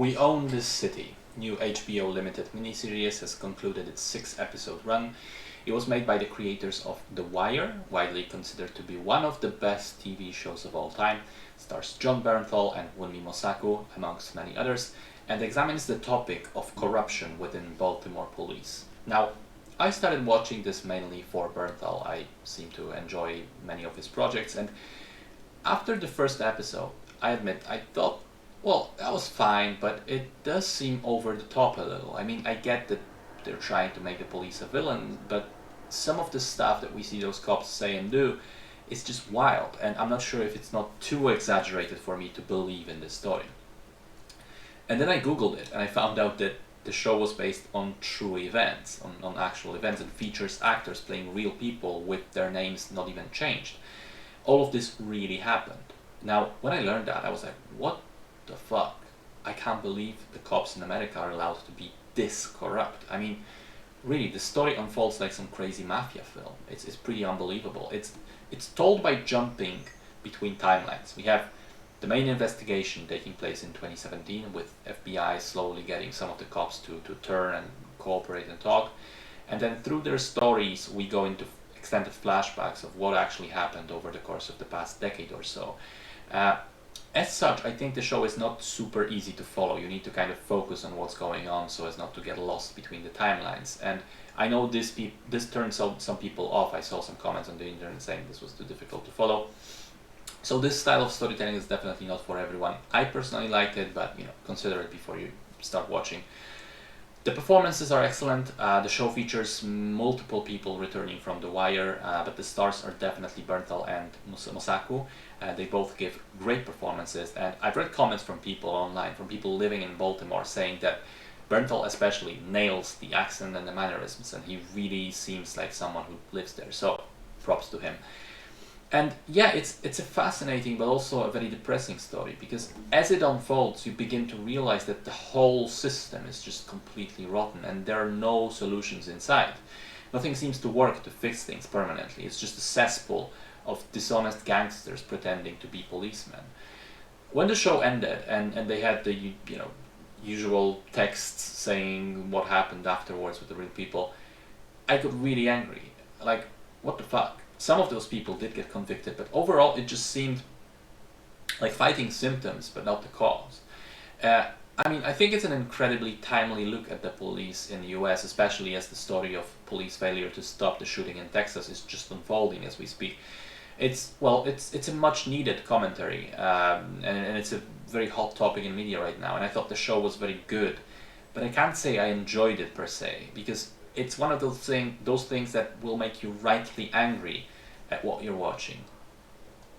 We Own This City. New HBO limited miniseries has concluded its 6-episode run. It was made by the creators of The Wire, widely considered to be one of the best TV shows of all time. It stars Jon Bernthal and Wunmi Mosaku, amongst many others, and examines the topic of corruption within Baltimore police. Now, I started watching this mainly for Bernthal. I seem to enjoy many of his projects, and after the first episode, I admit I thought, well, that was fine, but it does seem over the top a little. I mean, I get that they're trying to make the police a villain, but some of the stuff that we see those cops say and do is just wild, and I'm not sure if it's not too exaggerated for me to believe in this story. And then I googled it, and I found out that the show was based on true events, on actual events, and features actors playing real people with their names not even changed. All of this really happened. Now, when I learned that, I was like, what the fuck? I can't believe the cops in America are allowed to be this corrupt. I mean, really, the story unfolds like some crazy mafia film. It's pretty unbelievable. It's told by jumping between timelines. We have the main investigation taking place in 2017 with FBI slowly getting some of the cops to turn and cooperate and talk. And then through their stories, we go into extended flashbacks of what actually happened over the course of the past decade or so. As such, I think the show is not super easy to follow. You need to kind of focus on what's going on so as not to get lost between the timelines. And I know this turned some people off. I saw some comments on the internet saying this was too difficult to follow. So this style of storytelling is definitely not for everyone. I personally liked it, but consider it before you start watching. The performances are excellent. The show features multiple people returning from The Wire, but the stars are definitely Bernthal and Mosaku. They both give great performances, and I've read comments from people online, from people living in Baltimore, saying that Bernthal especially nails the accent and the mannerisms, and he really seems like someone who lives there, so props to him. And yeah, it's a fascinating but also a very depressing story, because as it unfolds, you begin to realize that the whole system is just completely rotten and there are no solutions inside. Nothing seems to work to fix things permanently. It's just a cesspool of dishonest gangsters pretending to be policemen. When the show ended and they had the usual texts saying what happened afterwards with the real people, I got really angry. Like, what the fuck? Some of those people did get convicted, but overall it just seemed like fighting symptoms, but not the cause. I mean, I think it's an incredibly timely look at the police in the US, especially as the story of police failure to stop the shooting in Texas is just unfolding as we speak. It's a much needed commentary, and it's a very hot topic in media right now, and I thought the show was very good, but I can't say I enjoyed it per se, because it's one of those things that will make you rightly angry at what you're watching.